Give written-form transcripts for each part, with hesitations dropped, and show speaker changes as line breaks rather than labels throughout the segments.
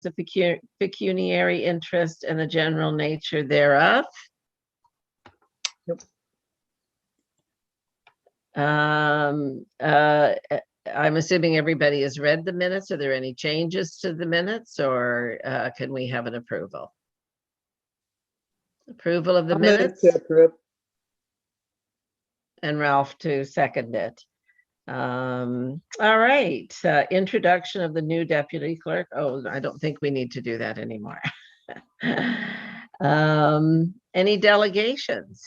the pecuniary interest and the general nature thereof. I'm assuming everybody has read the minutes. Are there any changes to the minutes, or can we have an approval? Approval of the minutes? And Ralph to second it. All right, introduction of the new deputy clerk. Oh, I don't think we need to do that anymore. Any delegations?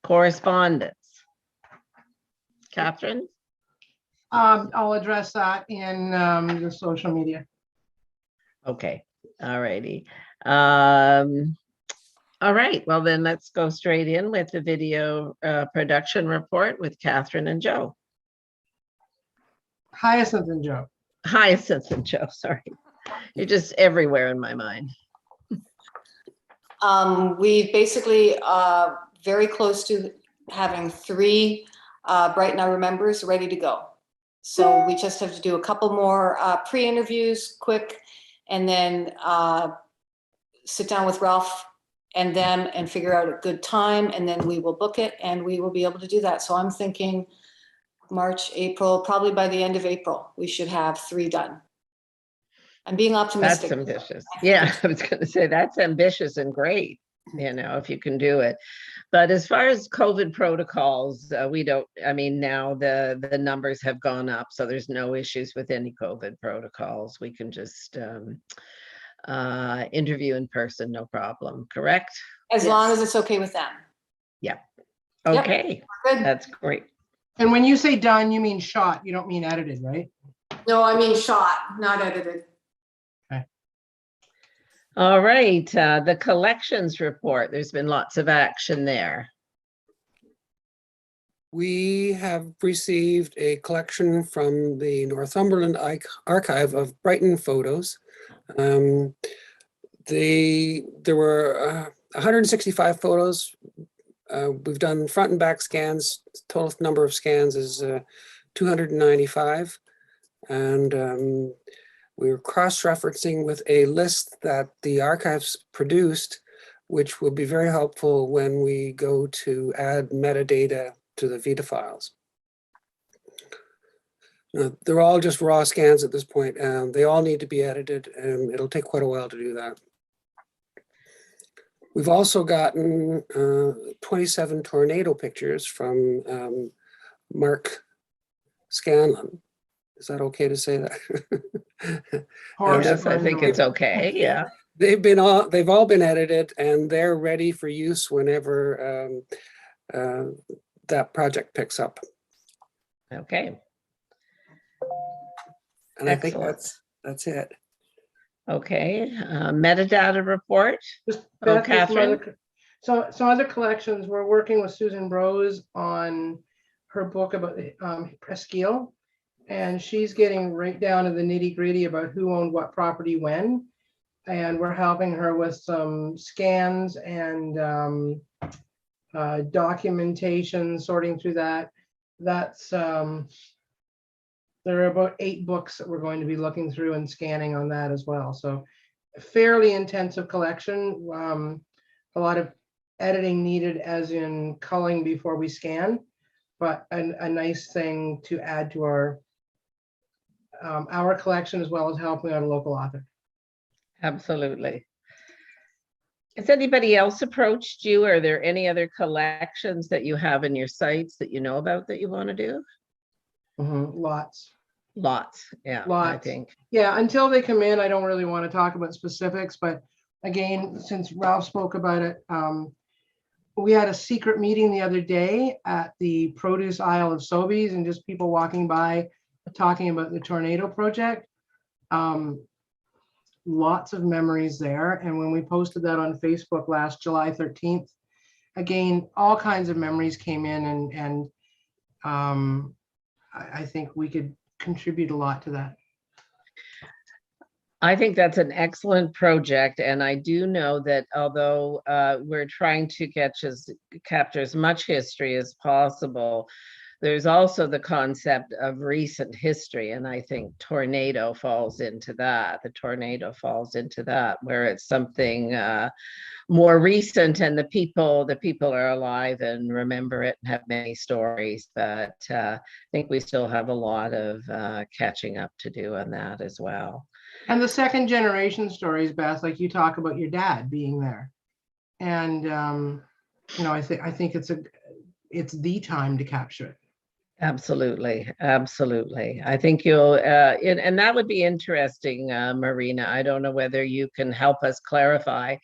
Correspondence? Catherine?
I'll address that in the social media.
Okay, all righty. All right, well then let's go straight in with the video production report with Catherine and Joe.
Hyacinth and Joe.
Hyacinth and Joe, sorry. You're just everywhere in my mind.
We basically very close to having 3 Brighton Now Remembers ready to go. So we just have to do a couple more pre-interviews, quick, and then sit down with Ralph and them and figure out a good time, and then we will book it and we will be able to do that. So I'm thinking March, April, probably by the end of April, we should have 3 done. I'm being optimistic.
That's ambitious. Yeah, I was going to say that's ambitious and great, you know, if you can do it. But as far as COVID protocols, we don't, I mean, now the numbers have gone up, so there's no issues with any COVID protocols. We can just interview in person, no problem, correct?
As long as it's okay with them.
Yeah. Okay,
Good.
that's great.
And when you say done, you mean shot, you don't mean edited, right?
No, I mean shot, not edited.
All right, the collections report, there's been lots of action there.
We have received a collection from the Northumberland Archive of Brighton photos. There were 165 photos. We've done front and back scans. Total number of scans is 295. And we're cross-referencing with a list that the archives produced, which will be very helpful when we go to add metadata to the Vita files. They're all just raw scans at this point, and they all need to be edited, and it'll take quite a while to do that. We've also gotten 27 tornado pictures from Mark Scanlon. Is that okay to say that?
Yes, I think it's okay, yeah.
They've all been edited, and they're ready for use whenever that project picks up.
Okay.
And
Excellent.
I think that's it.
Okay, metadata report.
Just
Oh,
Beth, there's some
Catherine?
some other collections. We're working with Susan Rose on her book about the Presqu'île, and she's getting right down to the nitty gritty about who owned what property when. And we're helping her with some scans and documentation, sorting through that. That's there are about 8 books that we're going to be looking through and scanning on that as well. So fairly intensive collection. A lot of editing needed, as in culling before we scan, but a nice thing to add to our collection, as well as helping out a local author.
Absolutely. Has anybody else approached you? Are there any other collections that you have in your sites that you know about that you want to do?
Lots.
Lots, yeah,
Lots.
I think.
Yeah, until they come in, I don't really want to talk about specifics, but again, since Ralph spoke about it, we had a secret meeting the other day at the produce aisle of Sobeys, and just people walking by talking about the tornado project. Lots of memories there. And when we posted that on Facebook last July 13th, again, all kinds of memories came in, and I think we could contribute a lot to that.
I think that's an excellent project, and I do know that although we're trying to capture as much history as possible, There's also the concept of recent history, and I think tornado falls into that. The tornado falls into that, where it's something more recent, and the people are alive and remember it and have many stories. But I think we still have a lot of catching up to do on that as well.
And the second generation stories, Beth, like you talk about your dad being there, and I think it's the time to capture it.
Absolutely, absolutely. I think you'll, and that would be interesting, Marina. I don't know whether you can help us clarify.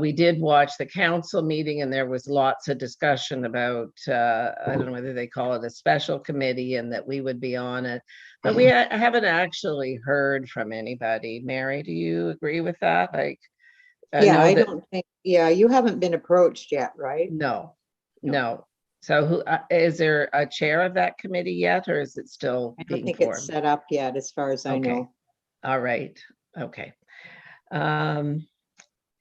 We did watch the council meeting, and there was lots of discussion about, I don't know whether they call it a special committee, and that we would be on it. But we haven't actually heard from anybody. Mary, do you agree with that? Like,
Yeah, I don't think, yeah, you haven't been approached yet, right?
No. So who is there a chair of that committee yet, or is it still
I
being
don't think
formed?
it's set up yet, as far as I
Okay.
know.
All right. Okay.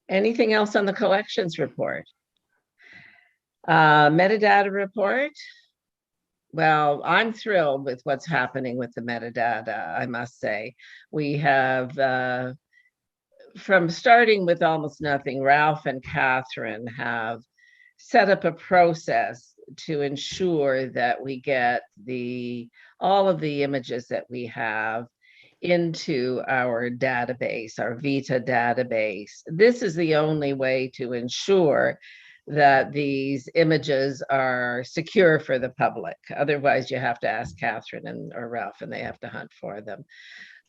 Anything else on the collections report? Metadata report. Well, I'm thrilled with what's happening with the metadata, I must say. We have, from starting with almost nothing, Ralph and Catherine have set up a process to ensure that we get all of the images that we have into our database, our Vita database. This is the only way to ensure that these images are secure for the public. Otherwise, you have to ask Catherine or Ralph, and they have to hunt for them.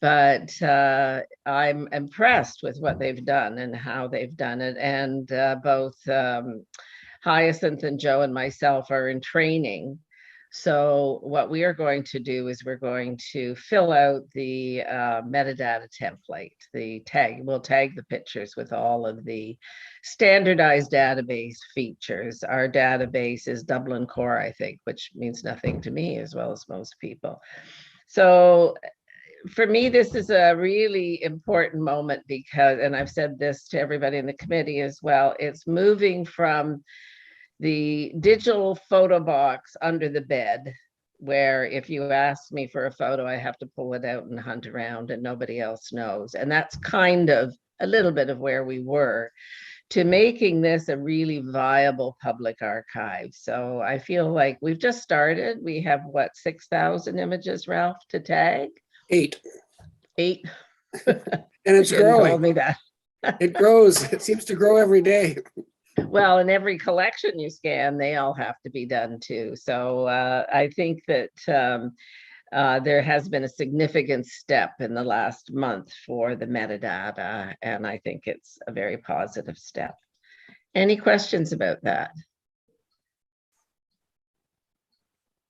But I'm impressed with what they've done and how they've done it. And both Hyacinth and Joe and myself are in training. So what we are going to do is we're going to fill out the metadata template, we'll tag the pictures with all of the standardized database features. Our database is Dublin Core, I think, which means nothing to me as well as most people. So for me, this is a really important moment because, and I've said this to everybody in the committee as well, it's moving from the digital photo box under the bed, where if you ask me for a photo, I have to pull it out and hunt around and nobody else knows. And that's kind of a little bit of where we were, to making this a really viable public archive. So I feel like we've just started. We have what, 6,000 images, Ralph, to tag?
8.
8.
And it's
You told
growing.
me that.
It grows. It seems to grow every day.
Well, in every collection you scan, they all have to be done too. So I think that there has been a significant step in the last month for the metadata, and I think it's a very positive step. Any questions about that?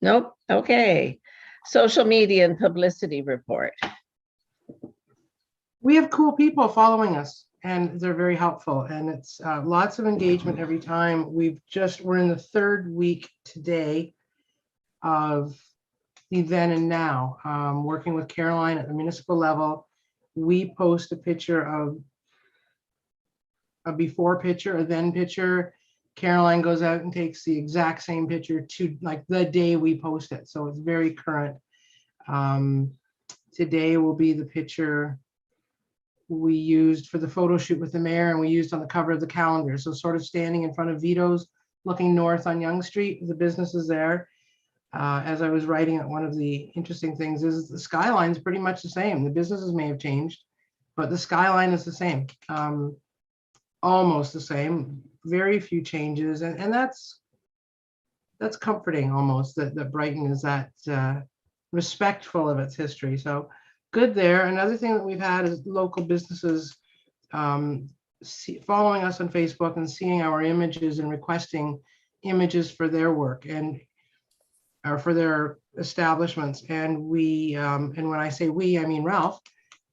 Nope. Okay. Social media and publicity report.
We have cool people following us, and they're very helpful, and it's lots of engagement every time. We're in the 3rd week today of the then and now, working with Caroline at the municipal level. We post a picture of a before picture, a then picture. Caroline goes out and takes the exact same picture to like the day we post it. So it's very current. Today will be the picture we used for the photo shoot with the mayor, and we used on the cover of the calendar. So sort of standing in front of Vito's, looking north on Yonge Street, the business is there. As I was writing it, one of the interesting things is the skyline is pretty much the same. The businesses may have changed, but the skyline is the same, almost the same, very few changes. And that's comforting almost, that Brighton is that respectful of its history. So good there. Another thing that we've had is local businesses following us on Facebook and seeing our images and requesting images for their work and or for their establishments. And we, and when I say we, I mean Ralph,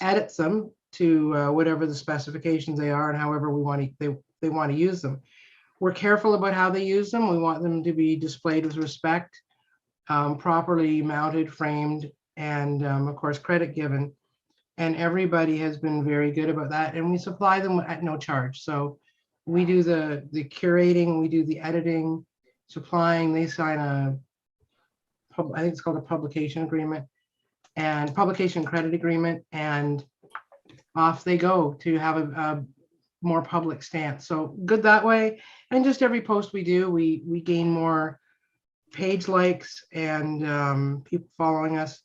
edits them to whatever the specifications they are and however we want to, they want to use them. We're careful about how they use them. We want them to be displayed with respect, properly mounted, framed, and of course, credit given. And everybody has been very good about that. And we supply them at no charge. So we do the curating, we do the editing, supplying, they sign a I think it's called a publication agreement and publication credit agreement, and off they go to have a more public stance. So good that way. And just every post we do, we gain more page likes and people following us.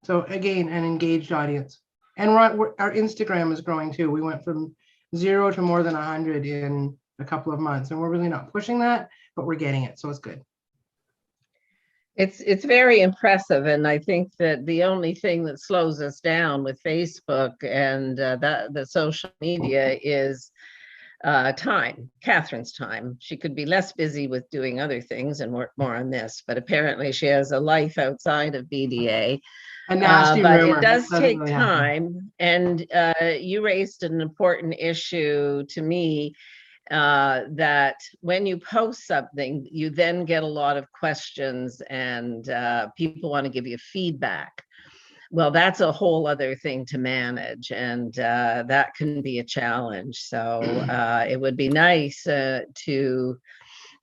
So again, an engaged audience. And our Instagram is growing too. We went from 0 to more than 100 in a couple of months, and we're really not pushing that, but we're getting it. So it's good.
It's very impressive, and I think that the only thing that slows us down with Facebook and the social media is time, Catherine's time. She could be less busy with doing other things and work more on this, but apparently she has a life outside of BDA.
A nasty
but
rumor.
it does
Doesn't
take
really happen.
time, and you raised an important issue to me, that when you post something, you then get a lot of questions and people want to give you feedback. Well, that's a whole other thing to manage, and that can be a challenge. So it would be nice to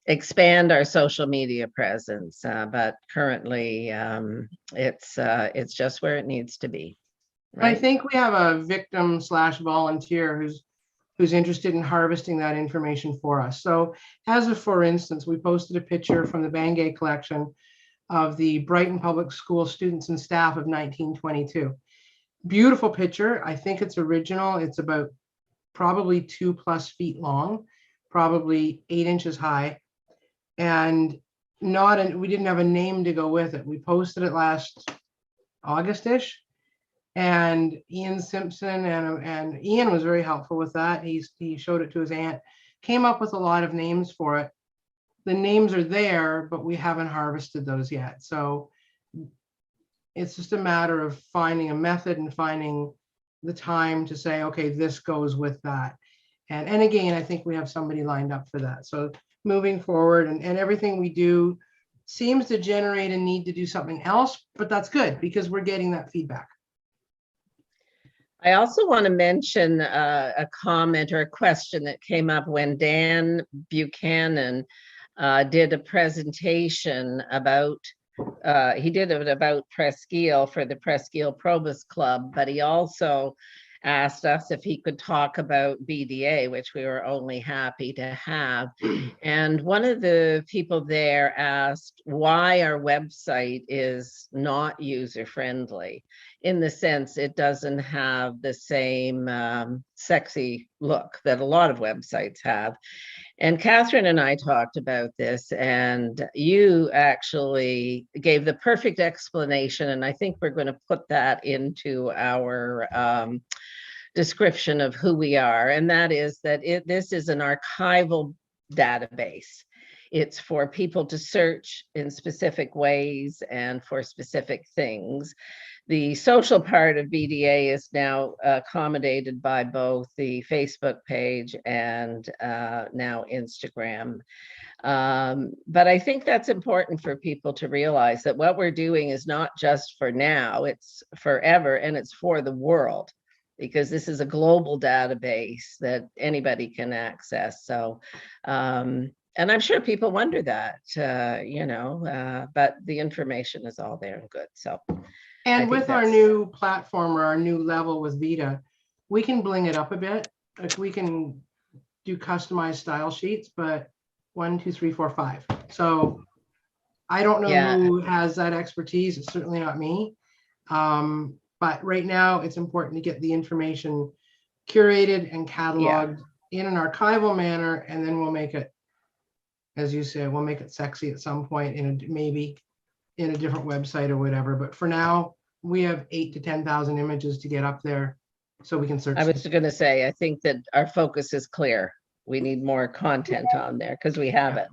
expand our social media presence, but currently it's just where it needs to be.
I think we have a victim / volunteer who's interested in harvesting that information for us. So as a for instance, we posted a picture from the Bangay collection of the Brighton Public School students and staff of 1922. Beautiful picture. I think it's original. It's about probably 2+ feet long, probably 8 inches high. And we didn't have a name to go with it. We posted it last August-ish. And Ian Simpson and Ian was very helpful with that. He showed it to his aunt, came up with a lot of names for it. The names are there, but we haven't harvested those yet. So it's just a matter of finding a method and finding the time to say, okay, this goes with that. And again, I think we have somebody lined up for that. So moving forward, and everything we do seems to generate a need to do something else, but that's good because we're getting that feedback.
I also want to mention a comment or a question that came up when Dan Buchanan did a presentation about, he did it about Presqu'île for the Presqu'île Probus Club, but he also asked us if he could talk about BDA, which we were only happy to have. And one of the people there asked why our website is not user-friendly, in the sense it doesn't have the same sexy look that a lot of websites have. And Catherine and I talked about this, and you actually gave the perfect explanation, and I think we're going to put that into our description of who we are, and that is that this is an archival database. It's for people to search in specific ways and for specific things. The social part of BDA is now accommodated by both the Facebook page and now Instagram. But I think that's important for people to realize that what we're doing is not just for now, it's forever, and it's for the world, because this is a global database that anybody can access. So, and I'm sure people wonder that, but the information is all there and good. So.
And with our new platform or our new level with Vita, we can bling it up a bit. Like we can do customized style sheets, but 1, 2, 3, 4, 5. So I don't know who has that expertise. It's certainly not me. But right now it's important to get the information curated and cataloged in an archival manner, and then we'll make it, as you said, we'll make it sexy at some point maybe in a different website or whatever. But for now, we have 8,000 to 10,000 images to get up there so we can search.
I was going to say, I think that our focus is clear. We need more content on there because we have it.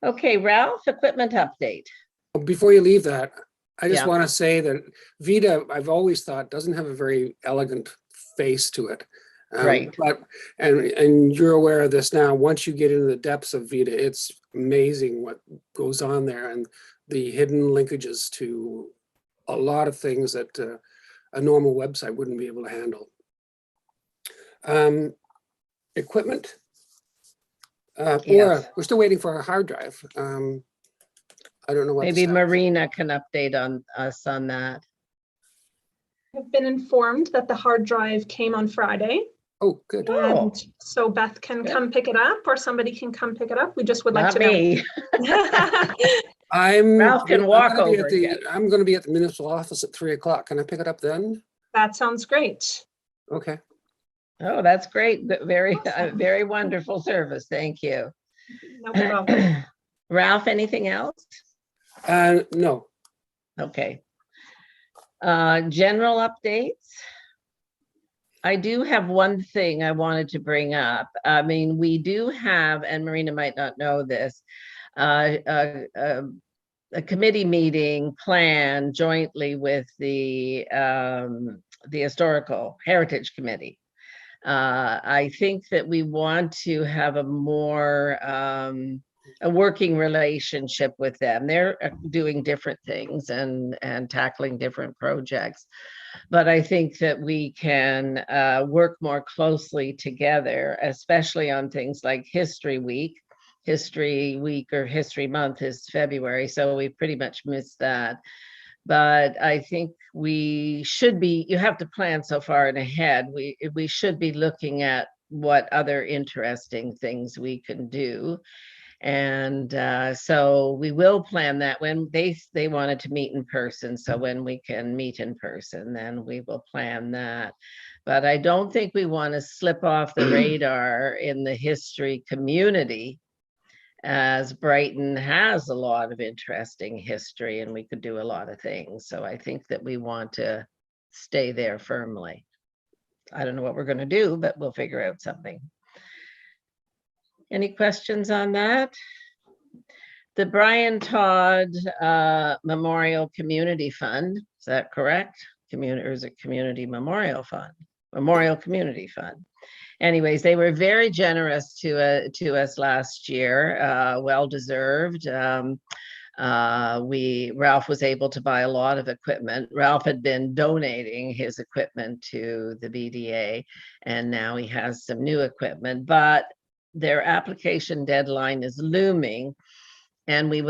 Okay, Ralph, equipment update.
Before you leave that, I just want to say that Vita, I've always thought, doesn't have a very elegant face to it.
Right.
But and you're aware of this now. Once you get into the depths of Vita, it's amazing what goes on there and the hidden linkages to a lot of things that a normal website wouldn't be able to handle. Equipment. We're still waiting for our hard drive. I don't know what. the
Maybe
status-
Marina can update on us on that.
I've been informed that the hard drive came on Friday.
Oh, good.
Oh.
And so Beth can
Good.
come pick it up, or somebody can come pick it up. We just would like
Not
to know.
me.
I'm.
Ralph can
I'm
walk
gonna be
over
at
and
the-
get it.
I'm going to be at the municipal office at 3 o'clock. Can I pick it up then?
That sounds great.
Okay.
Oh, that's great. Very, very wonderful service. Thank you.
No problem.
Ralph, anything else?
No.
Okay. General updates. I do have one thing I wanted to bring up. I mean, we do have, and Marina might not know this, a committee meeting planned jointly with the Historical Heritage Committee. I think that we want to have a more a working relationship with them. They're doing different things and tackling different projects. But I think that we can work more closely together, especially on things like History Week. History Week or History Month is February, so we pretty much missed that. But I think we should be, you have to plan so far in ahead. We should be looking at what other interesting things we can do. And so we will plan that when they wanted to meet in person. So when we can meet in person, then we will plan that. But I don't think we want to slip off the radar in the history community, as Brighton has a lot of interesting history and we could do a lot of things. So I think that we want to stay there firmly. I don't know what we're going to do, but we'll figure out something. Any questions on that? The Brian Todd Memorial Community Fund, is that correct? Community, or is it Community Memorial Fund? Memorial Community Fund. Anyways, they were very generous to us last year, well deserved. Ralph was able to buy a lot of equipment. Ralph had been donating his equipment to the BDA, and now he has some new equipment, but their application deadline is looming. And we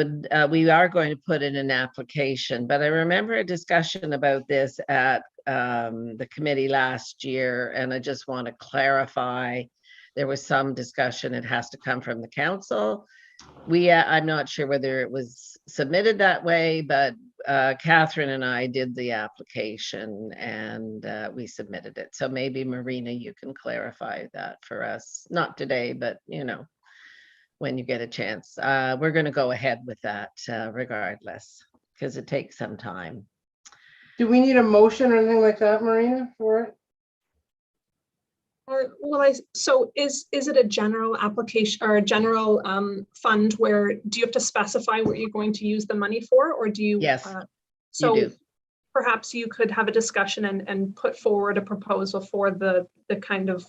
are going to put in an application, but I remember a discussion about this at the committee last year, and I just want to clarify. There was some discussion, it has to come from the council. I'm not sure whether it was submitted that way, but Catherine and I did the application and we submitted it. So maybe Marina, you can clarify that for us, not today, but you know, when you get a chance. We're going to go ahead with that regardless, because it takes some time.
Do we need a motion or anything like that, Marina, for it?
So is it a general application or a general fund where do you have to specify what you're going to use the money for, or do you?
Yes,
So
you do.
Perhaps you could have a discussion and put forward a proposal for the kind of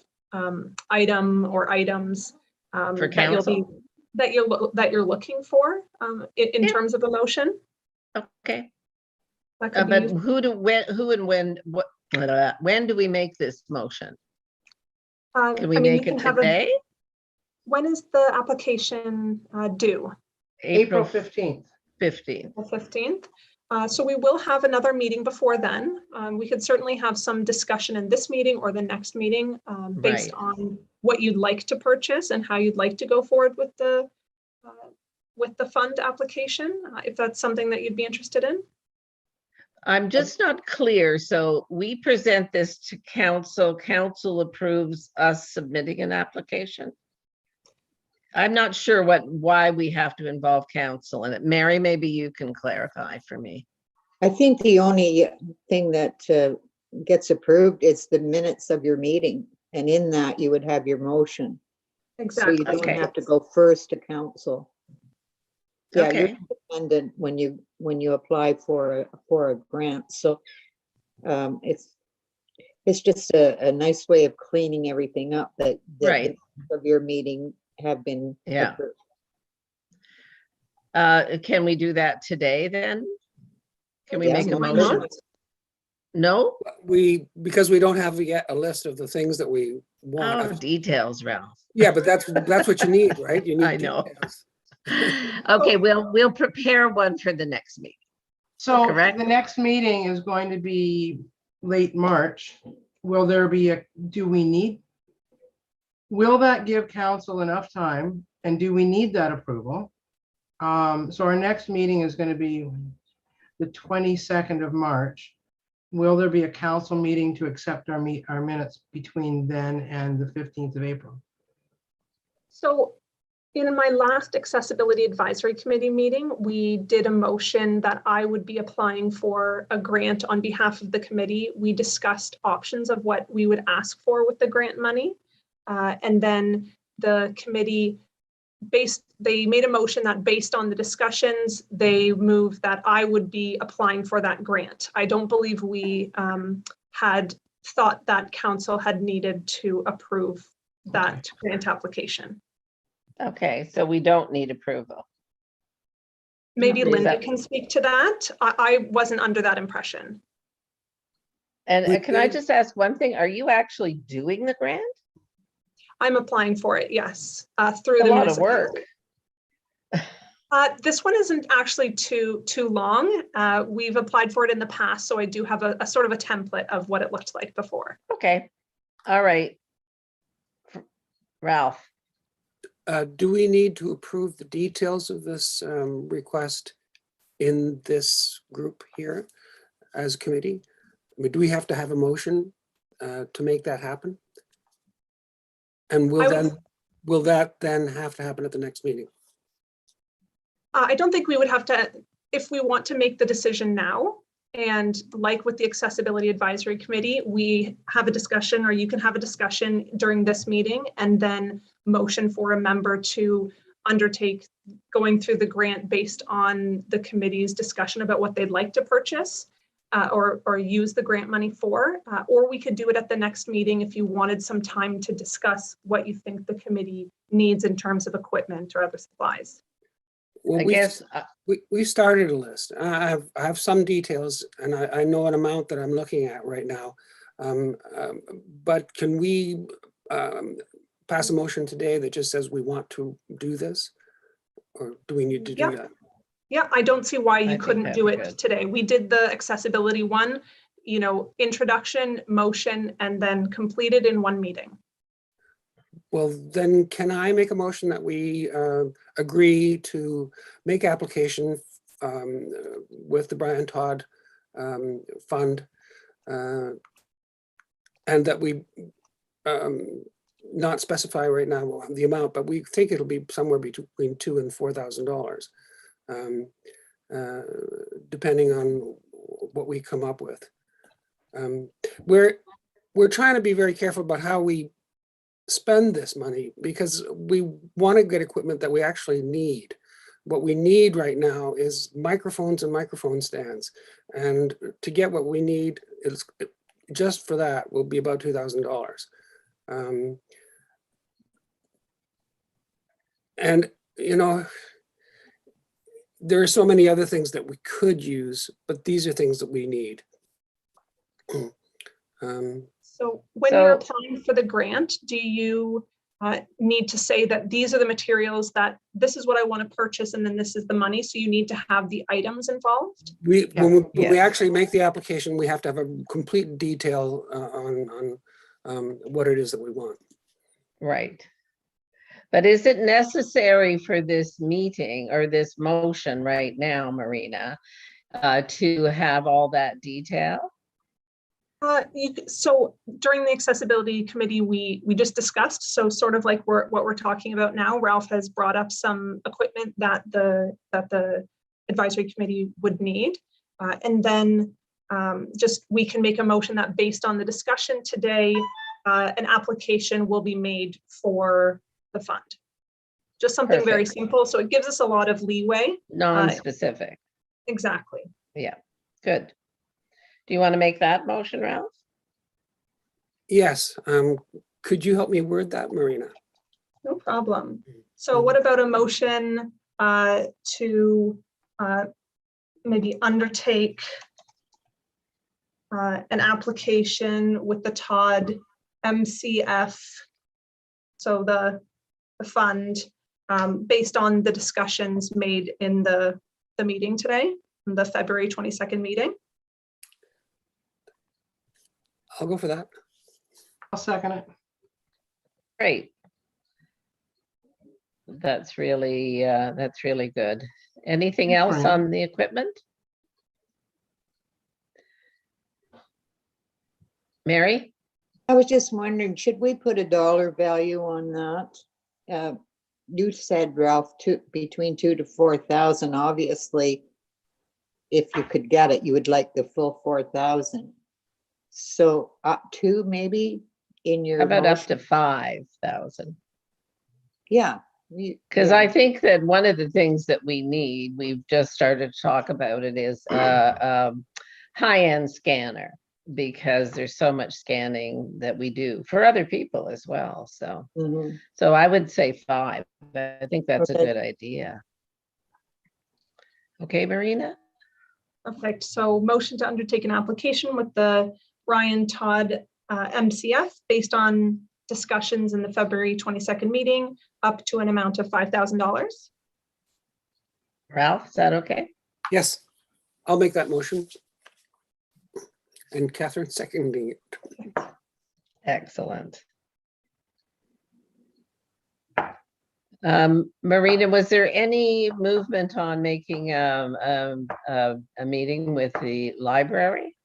item or items
For council.
that you're looking for in
Yeah.
terms of a motion.
Okay.
That could
But
be,
when do we make this motion? Can we
I mean,
make
you
it
can have
today?
when is the application due?
April 15th.
15th.
The 15th. So we will have another meeting before then. We could certainly have some discussion in this meeting or the next meeting based
Right.
on what you'd like to purchase and how you'd like to go forward with the fund application, if that's something that you'd be interested in.
I'm just not clear. So we present this to council, council approves us submitting an application. I'm not sure why we have to involve council in it. Mary, maybe you can clarify for me.
I think the only thing that gets approved is the minutes of your meeting. And in that you would have your motion. So
Exactly.
you don't
Okay.
have to go first to council. Yeah, you're
Okay.
independent when you apply for a grant. So it's just a nice way of cleaning everything up that
Right.
the of your meeting have been
Yeah.
approved.
Can we do that today then? Can we
Yeah,
make a
why
motion?
not?
No?
Because we don't have yet a list of the things that we
Oh,
want.
details, Ralph.
Yeah, but that's what you need, right? You need
I know.
details.
Okay, we'll prepare one for the next meeting.
So
Correct.
the next meeting is going to be late March. Will there be will that give council enough time? And do we need that approval? So our next meeting is going to be the 22nd of March. Will there be a council meeting to accept our minutes between then and the 15th of April?
So in my last Accessibility Advisory Committee meeting, we did a motion that I would be applying for a grant on behalf of the committee. We discussed options of what we would ask for with the grant money. And then the committee they made a motion that based on the discussions, they moved that I would be applying for that grant. I don't believe we had thought that council had needed to approve that grant application.
Okay, so we don't need approval.
Maybe
Is
Linda
that-
can speak to that. I wasn't under that impression.
And
We
can I
did-
just ask one thing? Are you actually doing the grant?
I'm applying for it, yes, through
A
the
lot of
municipality.
work.
This one isn't actually too long. We've applied for it in the past, so I do have a sort of a template of what it looked like before.
Okay, all right. Ralph,
Do we need to approve the details of this request in this group here as a committee? I mean, do we have to have a motion to make that happen? And will that then have to happen at the next meeting?
I don't think we would have to, if we want to make the decision now, and like with the Accessibility Advisory Committee, we have a discussion, or you can have a discussion during this meeting and then motion for a member to undertake going through the grant based on the committee's discussion about what they'd like to purchase or use the grant money for, or we could do it at the next meeting if you wanted some time to discuss what you think the committee needs in terms of equipment or other supplies.
Well,
I guess,
we started a list. I have some details, and I know an amount that I'm looking at right now. But can we pass a motion today that just says we want to do this? Or do we need to do
Yep.
that?
Yeah, I don't see why
I
you
think
couldn't
that'd
do
be
it
good.
today. We did the accessibility one, introduction, motion, and then completed in one meeting.
Well, then can I make a motion that we agree to make application with the Brian Todd fund and that we not specify right now the amount, but we think it'll be somewhere between $2,000 and $4,000, depending on what we come up with. We're trying to be very careful about how we spend this money because we want to get equipment that we actually need. What we need right now is microphones and microphone stands. And to get what we need is just for that will be about $2,000. And, there are so many other things that we could use, but these are things that we need.
So when you're
So-
applying for the grant, do you need to say that these are the materials that this is what I want to purchase and then this is the money? So you need to have the items involved?
When we
Yes.
actually make the application, we have to have a complete detail on what it is that we want.
right. But is it necessary for this meeting or this motion right now, Marina, to have all that detail?
So during the accessibility committee, we just discussed, so sort of like what we're talking about now. Ralph has brought up some equipment that the advisory committee would need. And then just we can make a motion that based on the discussion today, an application will be made for the fund. Just something very
Perfect.
simple. So it gives us a lot of leeway.
Non-specific.
Exactly.
Yeah, good. Do you want to make that motion, Ralph?
Mm-hmm.
Yes. Could you help me word that, Marina?
No problem. So what about a motion to maybe undertake an application with the Todd MCF, so the fund, based on the discussions made in the meeting today, the February 22nd meeting.
I'll go for that.
I'll second it.
Great. That's really good. Anything else
Right.
on the equipment? Mary?
I was just wondering, should we put a dollar value on that? You said, Ralph, between 2,000 to 4,000. Obviously, if you could get it, you would like the full 4,000. So up to maybe in your
How about up
motion?
to 5,000?
Yeah.
Because I think that one of the things that we need, we've just started to talk about it, is a high-end scanner, because there's so much scanning that we do for other people as well. So,
Mhm.
so I would say 5. I think that's a
Okay.
good idea. Okay, Marina?
Perfect. So motion to undertake an application with the Ryan Todd MCF based on discussions in the February 22nd meeting, up to an amount of $5,000.
Ralph, is that okay?
Yes, I'll make that motion. And Catherine seconding it.
Excellent. Marina, was there any movement on making a meeting with the library?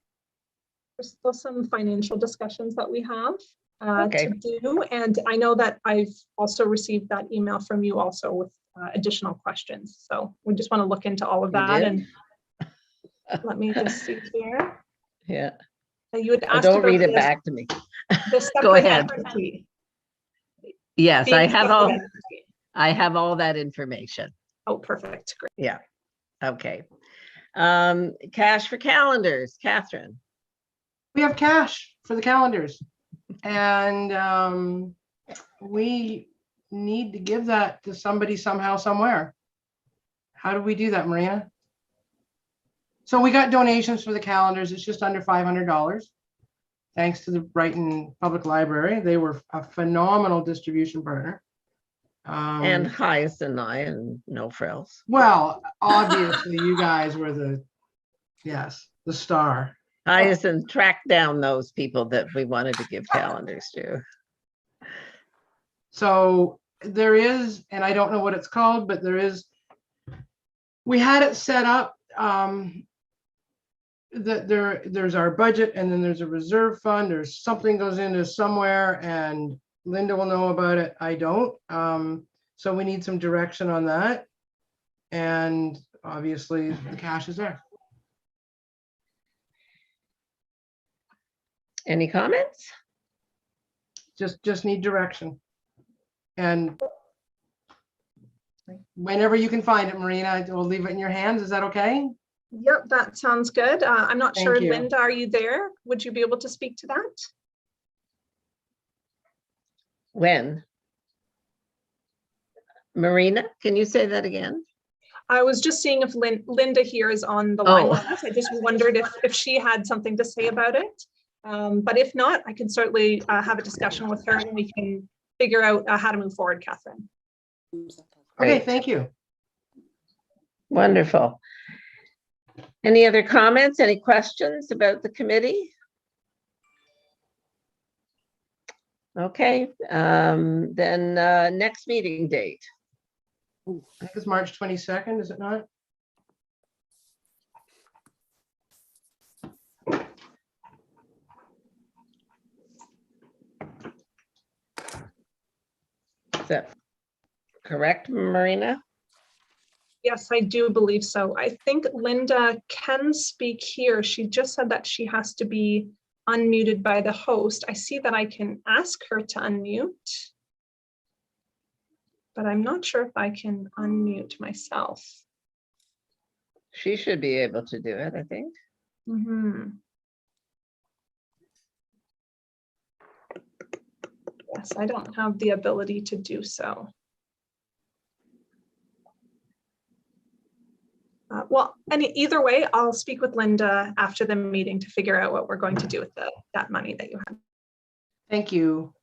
There's still some financial discussions that we have
Okay.
to do. And I know that I've also received that email from you also with additional questions. So we just want to look into all of
You
that.
did?
And let me just see here.
Yeah.
You had
Oh,
asked
don't
about
read it
this-
back to me.
this
Go
separate
ahead.
entity,
Yes,
being
I have
separate
all,
entity.
I have all that information.
Oh, perfect. Great.
Okay. Cash for calendars, Catherine.
We have cash for the calendars. And we need to give that to somebody somehow, somewhere. How do we do that, Marina? So we got donations for the calendars. It's just under $500. Thanks to the Brighton Public Library. They were a phenomenal distribution partner.
And Highest and I and no frills.
Well, obviously you guys were the star.
Hyacinth tracked down those people that we wanted to give calendars to.
So there is, and I don't know what it's called, but we had it set up that there's our budget, and then there's a reserve fund, or something goes into somewhere, and Linda will know about it. I don't. So we need some direction on that. And obviously the cash is there.
Any comments?
Just need direction. And whenever you can find it, Marina, we'll leave it in your hands. Is that okay?
Yep, that sounds good. I'm not sure,
Thank you.
Linda, are you there? Would you be able to speak to that?
When? Marina, can you say that again?
I was just seeing if Linda here is on the line
Oh.
with us. I just wondered if she had something to say about it. But if not, I can certainly have a discussion with her and we can figure out how to move forward, Catherine.
Okay,
Great.
thank you.
Wonderful. Any other comments, any questions about the committee? Okay, then next meeting date.
I think it's March 22nd, is it not?
Is that correct, Marina?
Yes, I do believe so. I think Linda can speak here. She just said that she has to be unmuted by the host. I see that I can ask her to unmute, but I'm not sure if I can unmute myself.
She should be able to do it, I think.
Yes, I don't have the ability to do so. Well, either way, I'll speak with Linda after the meeting to figure out what we're going to do with that money that you have.
Thank you.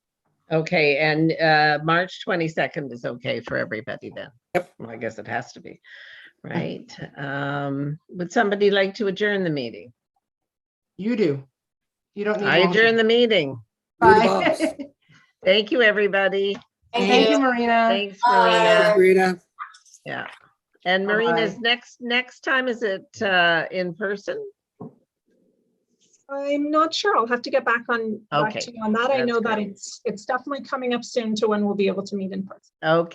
Okay, and March 22nd is okay for everybody then?
Yep.
Well, I guess it has to be, right? Would somebody like to adjourn the meeting?
You do. You don't need.
I adjourn the meeting.
You're the
Bye.
boss.
Thank you, everybody.
Thank you, Marina.
Thanks,
Bye.
Marina.
Rita,
Yeah. And
Bye-bye.
Marina's next time, is it in person?
I'm not sure. I'll have to get back to you on that. I
that's
know that
great.
it's definitely coming up soon to when we'll be able to meet in person.
Okay.